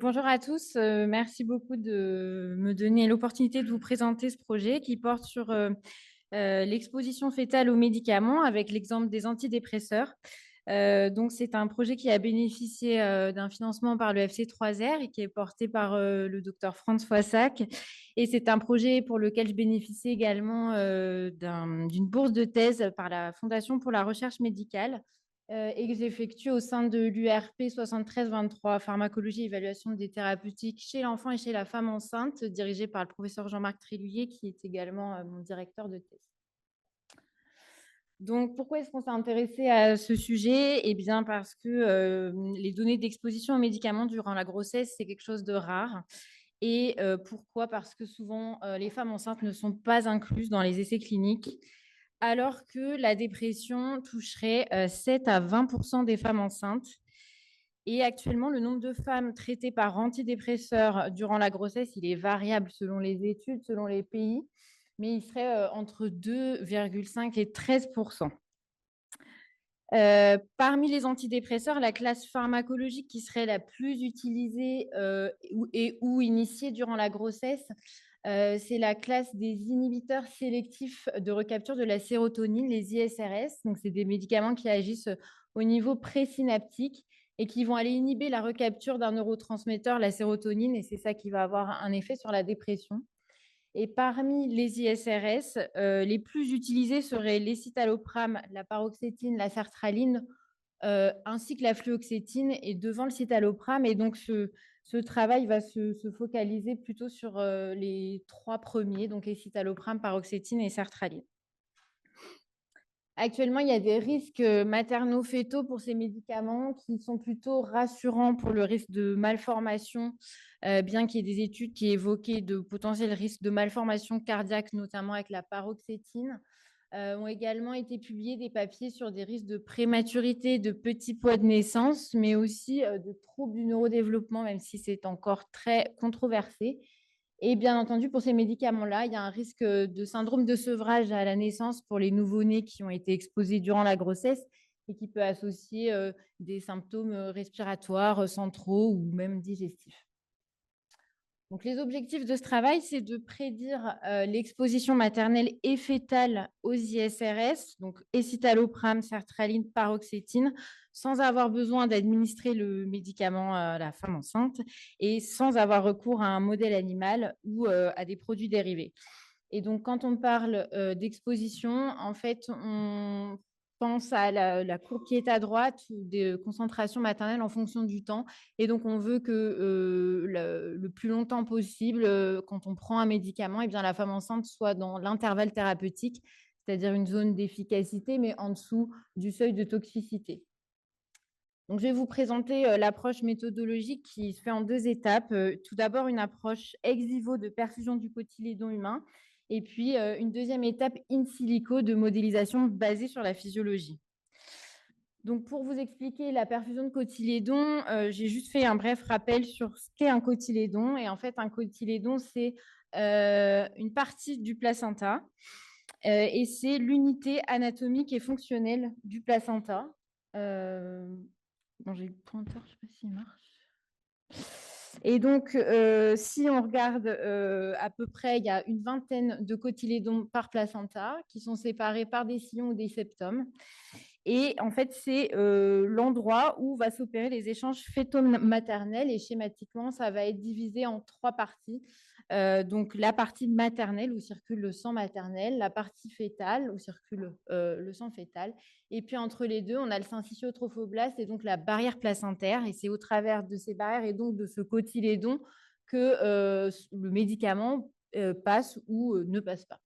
Bonjour à tous, merci beaucoup de me donner l'opportunité de vous présenter ce projet qui porte sur l'exposition fœtale aux médicaments avec l'exemple des antidépresseurs. Donc, c'est un projet qui a bénéficié d'un financement par le FC3R et qui est porté par le docteur Franz Foissac. Et c'est un projet pour lequel je bénéficie également d'une bourse de thèse par la Fondation pour la recherche médicale et que j'effectue au sein de l'URP 7323, pharmacologie et évaluation des thérapeutiques chez l'enfant et chez la femme enceinte, dirigée par le professeur Jean-Marc Tréluyer, qui est également mon directeur de thèse. Donc, pourquoi est-ce qu'on s'est intéressé à ce sujet? Eh bien, parce que les données d'exposition aux médicaments durant la grossesse, c'est quelque chose de rare. Et pourquoi? Parce que souvent, les femmes enceintes ne sont pas incluses dans les essais cliniques, alors que la dépression toucherait 7 à 20 % des femmes enceintes. Et actuellement, le nombre de femmes traitées par antidépresseurs durant la grossesse, il est variable selon les études, selon les pays, mais il serait entre 2,5 et 13 %. Parmi les antidépresseurs, la classe pharmacologique qui serait la plus utilisée ou initiée durant la grossesse, c'est la classe des inhibiteurs sélectifs de recapture de la sérotonine, les ISRS. Donc, c'est des médicaments qui agissent au niveau présynaptique et qui vont aller inhiber la recapture d'un neurotransmetteur, la sérotonine, et c'est ça qui va avoir un effet sur la dépression. Et parmi les ISRS, les plus utilisés seraient l'escitalopram, la paroxétine, la sertraline, ainsi que la fluoxétine et devant le citalopram. Et donc, ce travail va se focaliser plutôt sur les trois premiers, donc escitalopram, paroxétine et sertraline. Actuellement, il y a des risques maternaux-fétaux pour ces médicaments qui sont plutôt rassurants pour le risque de malformation, bien qu'il y ait des études qui évoquaient de potentiels risques de malformation cardiaque, notamment avec la paroxétine. Ont également été publiés des papiers sur des risques de prématurité, de petits poids de naissance, mais aussi de troubles du neurodéveloppement, même si c'est encore très controversé. Et bien entendu, pour ces médicaments-là, il y a un risque de syndrome de sevrage à la naissance pour les nouveau-nés qui ont été exposés durant la grossesse et qui peut associer des symptômes respiratoires centraux ou même digestifs. Donc, les objectifs de ce travail, c'est de prédire l'exposition maternelle et fœtale aux ISRS, donc escitalopram, sertraline, paroxétine, sans avoir besoin d'administrer le médicament à la femme enceinte et sans avoir recours à un modèle animal ou à des produits dérivés. Et donc, quand on parle d'exposition, en fait, on pense à la courbe qui est à droite de concentration maternelle en fonction du temps. Et donc, on veut que le plus longtemps possible, quand on prend un médicament, eh bien, la femme enceinte soit dans l'intervalle thérapeutique, c'est-à-dire une zone d'efficacité, mais en dessous du seuil de toxicité. Donc, je vais vous présenter l'approche méthodologique qui se fait en deux étapes. Tout d'abord, une approche ex vivo de perfusion du cotylédon humain et puis une deuxième étape in silico de modélisation basée sur la physiologie. Donc, pour vous expliquer la perfusion de cotylédon, j'ai juste fait un bref rappel sur ce qu'est un cotylédon. Et en fait, un cotylédon, c'est une partie du placenta et c'est l'unité anatomique et fonctionnelle du placenta. Bon, j'ai le pointeur, je ne sais pas s'il marche. Et donc, si on regarde à peu près, il y a une vingtaine de cotylédons par placenta qui sont séparés par des sillons ou des septums. Et en fait, c'est l'endroit où va s'opérer les échanges fœto-maternels. Et schématiquement, ça va être divisé en trois parties. Donc, la partie maternelle où circule le sang maternel, la partie fœtale où circule le sang fœtal. Et puis, entre les deux, on a le syncytiotrophoblast et donc la barrière placentaire. Et c'est au travers de ces barrières et donc de ce cotylédon que le médicament passe ou ne passe pas.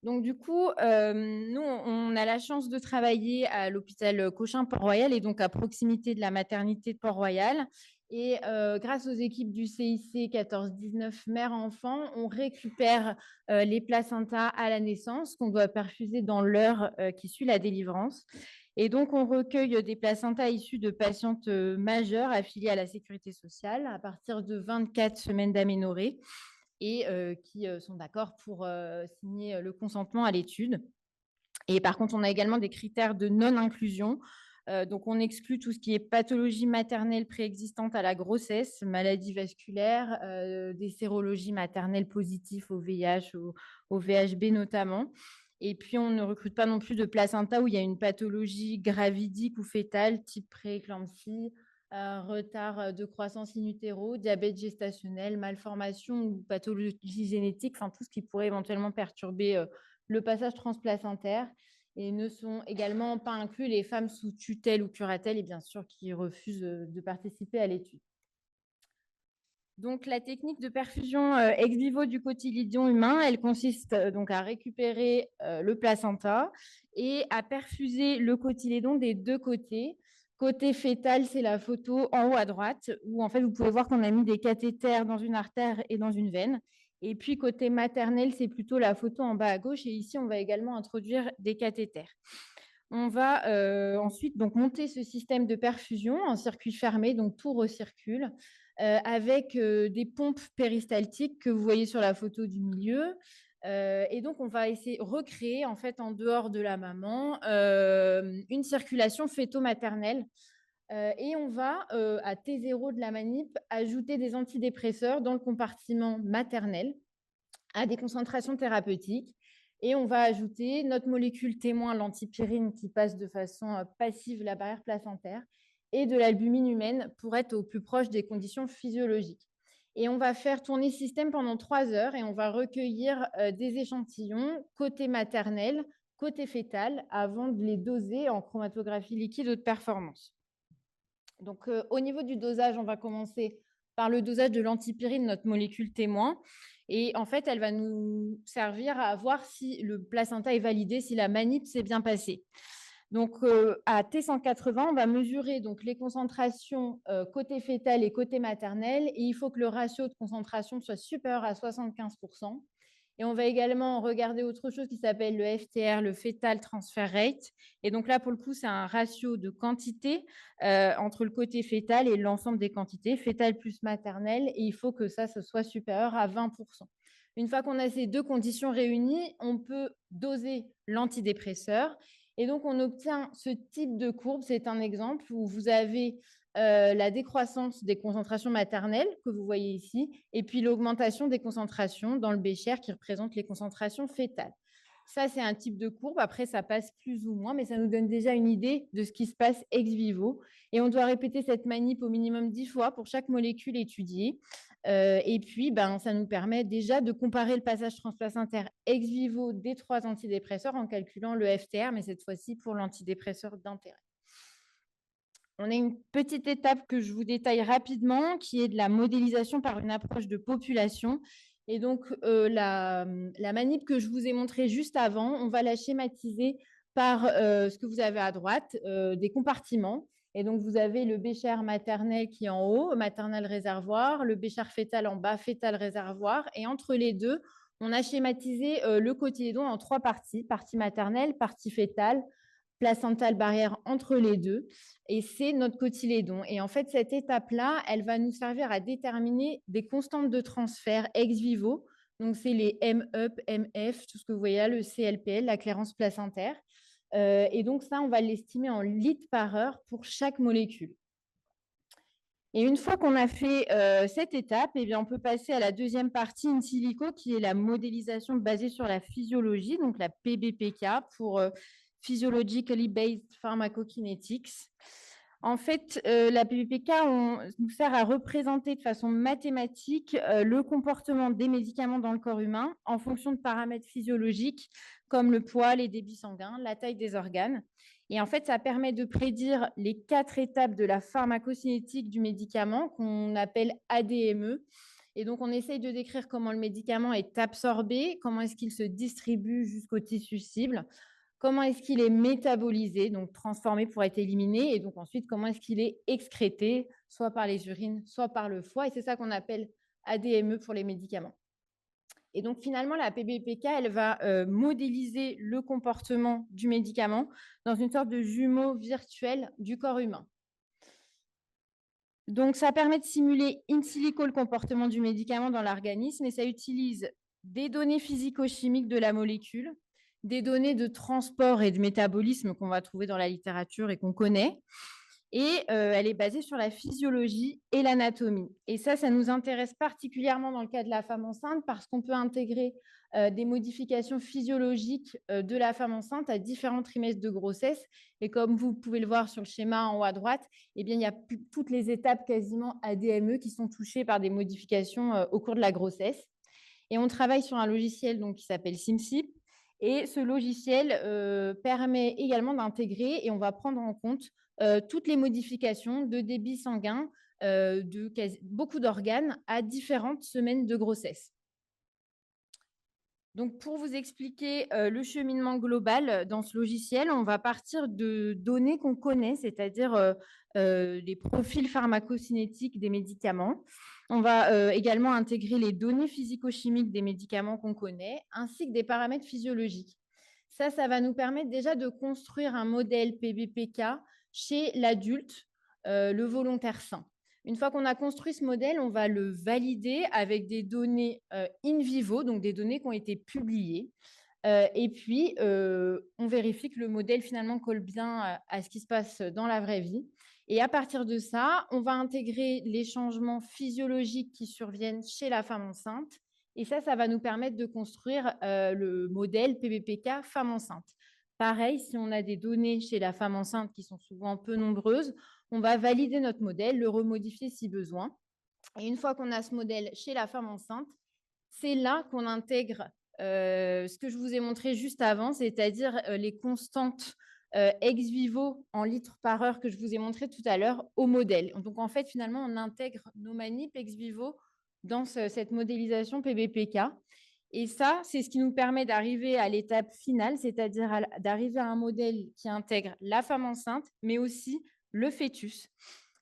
Donc, du coup, nous, on a la chance de travailler à l'hôpital Cochin-Port-Royal et donc à proximité de la maternité de Port-Royal. Et grâce aux équipes du CIC 14-19 mère-enfant, on récupère les placentas à la naissance qu'on doit perfuser dans l'heure qui suit la délivrance. Et donc, on recueille des placentas issus de patientes majeures affiliées à la sécurité sociale à partir de 24 semaines d'aménorrhée et qui sont d'accord pour signer le consentement à l'étude. Et par contre, on a également des critères de non-inclusion Donc, on exclut tout ce qui est pathologie maternelle préexistante à la grossesse, maladies vasculaires, des sérologies maternelles positives au VIH, au VHB notamment. Et puis, on ne recrute pas non plus de placenta où il y a une pathologie gravidique ou fétale, type prééclampsie, retard de croissance in utero, diabète gestationnel, malformation ou pathologie génétique, enfin tout ce qui pourrait éventuellement perturber le passage transplacentaire. Et ne sont également pas inclus les femmes sous tutelle ou curatelle et bien sûr qui refusent de participer à l'étude. Donc, la technique de perfusion ex vivo du cotylédon humain, elle consiste donc à récupérer le placenta et à perfuser le cotylédon des deux côtés. Côté fœtal, c'est la photo en haut à droite, où en fait, vous pouvez voir qu'on a mis des cathéters dans une artère et dans une veine. Et puis, côté maternel, c'est plutôt la photo en bas à gauche. Et ici, on va également introduire des cathéters. On va ensuite donc monter ce système de perfusion en circuit fermé, donc tout recircule, avec des pompes péristaltiques que vous voyez sur la photo du milieu. Et donc, on va essayer de recréer, en fait, en dehors de la maman, une circulation fœto-maternelle. Et on va, à T0 de la manip, ajouter des antidépresseurs dans le compartiment maternel à des concentrations thérapeutiques. Et on va ajouter notre molécule témoin, l'antipyrine, qui passe de façon passive la barrière placentaire, et de l'albumine humaine pour être au plus proche des conditions physiologiques. Et on va faire tourner le système pendant 3 heures et on va recueillir des échantillons côté maternel, côté fœtal, avant de les doser en chromatographie liquide haute performance. Donc, au niveau du dosage, on va commencer par le dosage de l'antipyrine, notre molécule témoin. Et en fait, elle va nous servir à voir si le placenta est validé, si la manip s'est bien passée. Donc, à T180, on va mesurer donc, les concentrations côté fœtal et côté maternel. Et il faut que le ratio de concentration soit supérieur à 75%. Et on va également regarder autre chose qui s'appelle le FTR, le Fetal Transfer Rate. Et donc là, pour le coup, c'est un ratio de quantité entre le côté fœtal et l'ensemble des quantités, fœtal plus maternelle. Et il faut que ça soit supérieur à 20%. Une fois qu'on a ces deux conditions réunies, on peut doser l'antidépresseur. Et donc, on obtient ce type de courbe. C'est un exemple où vous avez la décroissance des concentrations maternelles que vous voyez ici, et puis l'augmentation des concentrations dans le Bécher qui représente les concentrations fœtales. Ça, c'est un type de courbe. Après, ça passe plus ou moins, mais ça nous donne déjà une idée de ce qui se passe ex vivo. Et on doit répéter cette manip au minimum 10 fois pour chaque molécule étudiée. Et puis, ça nous permet déjà de comparer le passage transplacentaire ex vivo des 3 antidépresseurs en calculant le FTR, mais cette fois-ci pour l'antidépresseur d'intérêt. On a une petite étape que je vous détaille rapidement, qui est de la modélisation par une approche de population. Et donc, la manip que je vous ai montrée juste avant, on va la schématiser par ce que vous avez à droite, des compartiments. Et donc, vous avez le bécher maternel qui est en haut, maternel réservoir, le bécher fœtal en bas, fœtal réservoir. Et entre les deux, on a schématisé le cotylédon en 3 parties, partie maternelle, partie fœtale, placentale barrière entre les deux. Et c'est notre cotylédon. Et en fait, cette étape-là, elle va nous servir à déterminer des constantes de transfert ex vivo. Donc, c'est les M-up, M-F, tout ce que vous voyez là, le CLPL, la clairance placentaire. Et donc, ça, on va l'estimer en litres par heure pour chaque molécule. Et une fois qu'on a fait cette étape, eh bien, on peut passer à la deuxième partie in silico, qui est la modélisation basée sur la physiologie, donc la PBPK, pour Physiologically Based Pharmacokinetics. En fait, la PBPK nous sert à représenter de façon mathématique le comportement des médicaments dans le corps humain en fonction de paramètres physiologiques comme le poids, les débits sanguins, la taille des organes. Et en fait, ça permet de prédire les 4 étapes de la pharmacocinétique du médicament qu'on appelle ADME. Et donc, on essaye de décrire comment le médicament est absorbé, comment est-ce qu'il se distribue jusqu'au tissu cible, comment est-ce qu'il est métabolisé, donc transformé pour être éliminé, et donc ensuite, comment est-ce qu'il est excrété, soit par les urines, soit par le foie. Et c'est ça qu'on appelle ADME pour les médicaments. Et donc, finalement, la PBPK, elle va modéliser le comportement du médicament dans une sorte de jumeau virtuel du corps humain. Donc, ça permet de simuler in silico le comportement du médicament dans l'organisme et ça utilise des données physico-chimiques de la molécule, des données de transport et de métabolisme qu'on va trouver dans la littérature et qu'on connaît. Et elle est basée sur la physiologie et l'anatomie. Et ça nous intéresse particulièrement dans le cas de la femme enceinte parce qu'on peut intégrer des modifications physiologiques de la femme enceinte à différents trimestres de grossesse. Et comme vous pouvez le voir sur le schéma en haut à droite, eh bien, il y a toutes les étapes quasiment ADME qui sont touchées par des modifications au cours de la grossesse. Et on travaille sur un logiciel donc, qui s'appelle SimSip. Et ce logiciel permet également d'intégrer, et on va prendre en compte toutes les modifications de débit sanguin de beaucoup d'organes à différentes semaines de grossesse. Donc, pour vous expliquer le cheminement global dans ce logiciel, on va partir de données qu'on connaît, c'est-à-dire les profils pharmacocinétiques des médicaments. On va également intégrer les données physico-chimiques des médicaments qu'on connaît, ainsi que des paramètres physiologiques. Ça va nous permettre déjà de construire un modèle PBPK chez l'adulte, le volontaire sain. Une fois qu'on a construit ce modèle, on va le valider avec des données in vivo, donc des données qui ont été publiées. Et puis, on vérifie que le modèle finalement colle bien à ce qui se passe dans la vraie vie. Et à partir de ça, on va intégrer les changements physiologiques qui surviennent chez la femme enceinte. Et ça va nous permettre de construire le modèle PBPK femme enceinte. Pareil, si on a des données chez la femme enceinte qui sont souvent peu nombreuses, on va valider notre modèle, le remodifier si besoin. Et une fois qu'on a ce modèle chez la femme enceinte, c'est là qu'on intègre ce que je vous ai montré juste avant, c'est-à-dire les constantes ex vivo en litres par heure que je vous ai montré tout à l'heure au modèle. Donc, en fait, finalement, on intègre nos manips ex vivo dans cette modélisation PBPK. Et ça, c'est ce qui nous permet d'arriver à l'étape finale, c'est-à-dire d'arriver à un modèle qui intègre la femme enceinte, mais aussi le fœtus.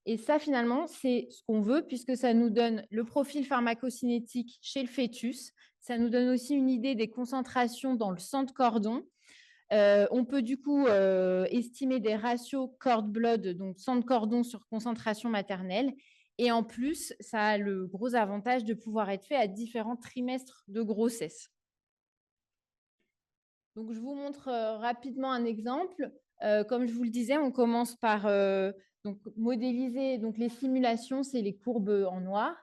Et ça, finalement, c'est ce qu'on veut puisque ça nous donne le profil pharmacocinétique chez le fœtus. Ça nous donne aussi une idée des concentrations dans le sang de cordon. On peut du coup estimer des ratios cord-blood, donc sang de cordon sur concentration maternelle. Et en plus, ça a le gros avantage de pouvoir être fait à différents trimestres de grossesse. Donc, je vous montre rapidement un exemple. Comme je vous le disais, on commence par modéliser donc, les simulations, c'est les courbes en noir.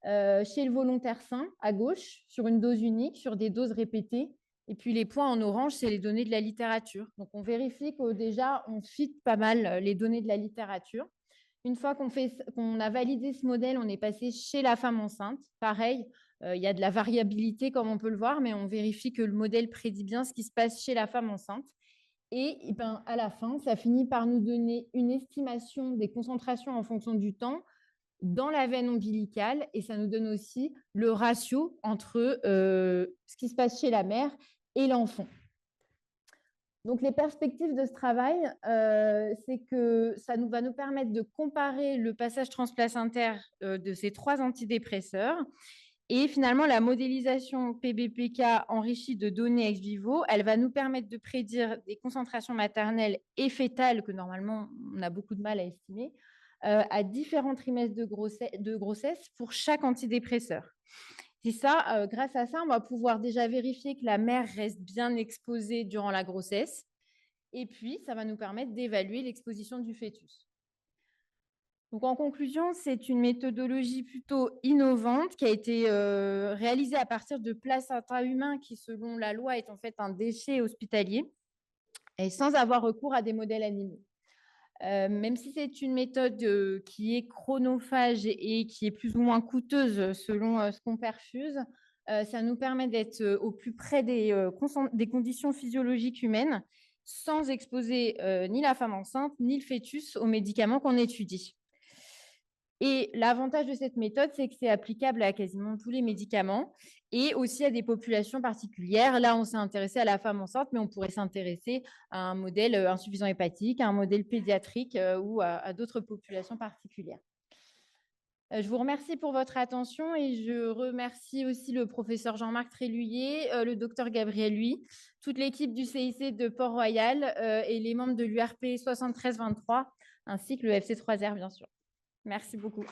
Chez le volontaire sain, à gauche, sur une dose unique, sur des doses répétées. Et puis les points en orange, c'est les données de la littérature. Donc, on vérifie que déjà, on fit pas mal les données de la littérature. Une fois qu'on a validé ce modèle, on est passé chez la femme enceinte. Pareil, il y a de la variabilité, comme on peut le voir, mais on vérifie que le modèle prédit bien ce qui se passe chez la femme enceinte. Et à la fin, ça finit par nous donner une estimation des concentrations en fonction du temps dans la veine ombilicale. Et ça nous donne aussi le ratio entre ce qui se passe chez la mère et l'enfant. Donc, les perspectives de ce travail, c'est que ça va nous permettre de comparer le passage transplacentaire de ces 3 antidépresseurs. Et finalement, la modélisation PBPK enrichie de données ex vivo, elle va nous permettre de prédire des concentrations maternelles et fétales que normalement, on a beaucoup de mal à estimer, à différents trimestres de grossesse pour chaque antidépresseur. C'est ça, grâce à ça, on va pouvoir déjà vérifier que la mère reste bien exposée durant la grossesse. Et puis, ça va nous permettre d'évaluer l'exposition du fœtus. Donc, en conclusion, c'est une méthodologie plutôt innovante qui a été réalisée à partir de placenta humains qui, selon la loi, est en fait un déchet hospitalier et sans avoir recours à des modèles animaux. Même si c'est une méthode qui est chronophage et qui est plus ou moins coûteuse selon ce qu'on perfuse, ça nous permet d'être au plus près des conditions physiologiques humaines sans exposer ni la femme enceinte ni le fœtus aux médicaments qu'on étudie. Et l'avantage de cette méthode, c'est que c'est applicable à quasiment tous les médicaments et aussi à des populations particulières. Là, on s'est intéressé à la femme enceinte, mais on pourrait s'intéresser à un modèle insuffisant hépatique, à un modèle pédiatrique ou à d'autres populations particulières. Je vous remercie pour votre attention et je remercie aussi le professeur Jean-Marc Tréluyer, le docteur Gabriel Huy, toute l'équipe du CIC de Port-Royal et les membres de l'URP 7323, ainsi que le FC3R, bien sûr. Merci beaucoup.